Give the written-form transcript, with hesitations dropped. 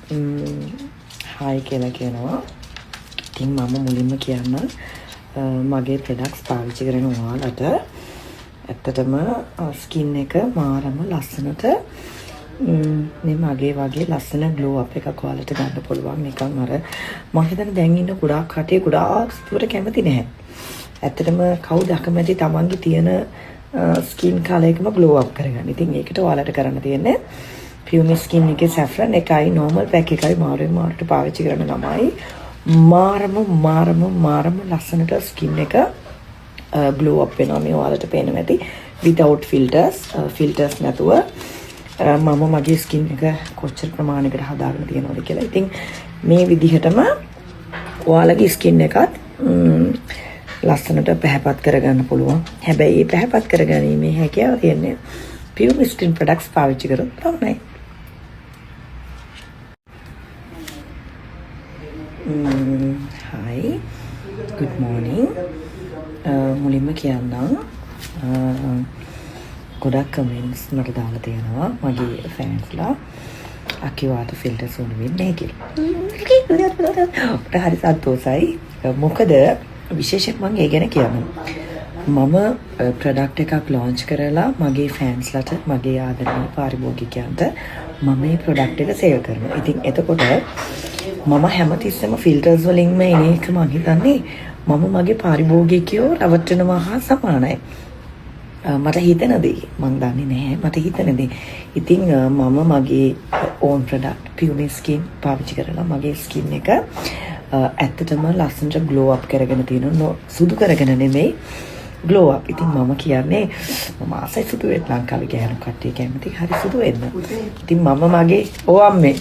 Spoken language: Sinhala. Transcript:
හායි කියලා කියනවා. ඉතින් මම මුලින්ම කියන්න මගේ ප්‍රොඩක්ට්ස් පාවිච්චි කරන ඔයාලට ඇත්තටම ස්කින් එක මාරම ලස්සනට මේ මගේ වගේ ලස්සන ග්ලෝ අප් එකක් ඔයාලට ගන්න පුළුවන්. නිකන් අර මම හිතන්නේ දැන් ඉන්න ගොඩාක් කටේ ගොඩාක් ස්තුවට කැමති නැහැ. ඇත්තටම කවුද අකමැති තමන්ගේ තියෙන ස්කින් කලර් එකම ග්ලෝ අප් කරගන්න. ඉතින් ඒකට ඔයාලට කරන්න තියෙන්නේ පියුමි ස්කින් එකේ සැෆ්‍රන් එකයි නෝමල් පැක් එකයි මාරුට පාවිච්චි කරන ළමයි මාරම ලස්සනට ස්කින් එක ග්ලෝ අප් වෙනවා. මේ ඔයාලට පේනවා ඇති without filters නැතුව මම මගේ ස්කින් එක කොච්චර ප්‍රමාණයකට හදාගෙන තියෙනවද කියලා. ඉතින් මේ විදිහටම ඔයාලගේ ස්කින් එකත් ලස්සනට පැහැපත් කරගන්න පුළුවන්. හැබැයි මේ පැහැපත් කරගැනීමේ හැකියාව තියෙන්නේ පියුමි ස්කින් ප්‍රොඩක්ට්ස් පාවිච්චි කරොත් තමයි. Hi, good morning. මුලින්ම කියන්නම් ගොඩක් කමෙන්ට්ස් මට දාලා තියෙනවා මගේ ෆෑන්ස්ලා අකිවාට ෆිල්ටර්ස් ඕන වෙන්නේ කියලා. හරි සතුටුයි. මොකද විශේෂයෙන් මම ඒ ගැන කියන්නම්. මම ප්‍රොඩක්ට් එකක් ලොන්ච් කරලා මගේ ෆෑන්ස්ලාට මගේ ආදරණීය පාරිභෝගිකයන්ට මම මේ ප්‍රොඩක්ට් එක සේල් කරනවා. ඉතින් එතකොට මම හැමතිස්සෙම ෆිල්ටර්ස් වලින්ම එන එක මම හිතන්නේ මම මගේ පාරිභෝගිකයෝ රවට්ටනවා හා සමානයි. මට හිතෙන දේ මම දන්නේ නැහැ. මට හිතෙන දේ. ඉතින් මම මගේ ඕන් ප්‍රොඩක්ට් පියුමි ස්කින් පාවිච්චි කරලා මගේ ස්කින් එක ඇත්තටම ලස්සනට ග්ලෝ අප් කරගෙන තියෙනවා. සුදු කරගෙන නෙමෙයි ග්ලෝ අප්. ඉතින් මම කියන්නේ මම ආසයි සුදු වෙන්න ලංකාවේ ගෑනු කට්ටිය කැමති හරි සුදු වෙන්න. ඉතින් මම මගේ අම්මේ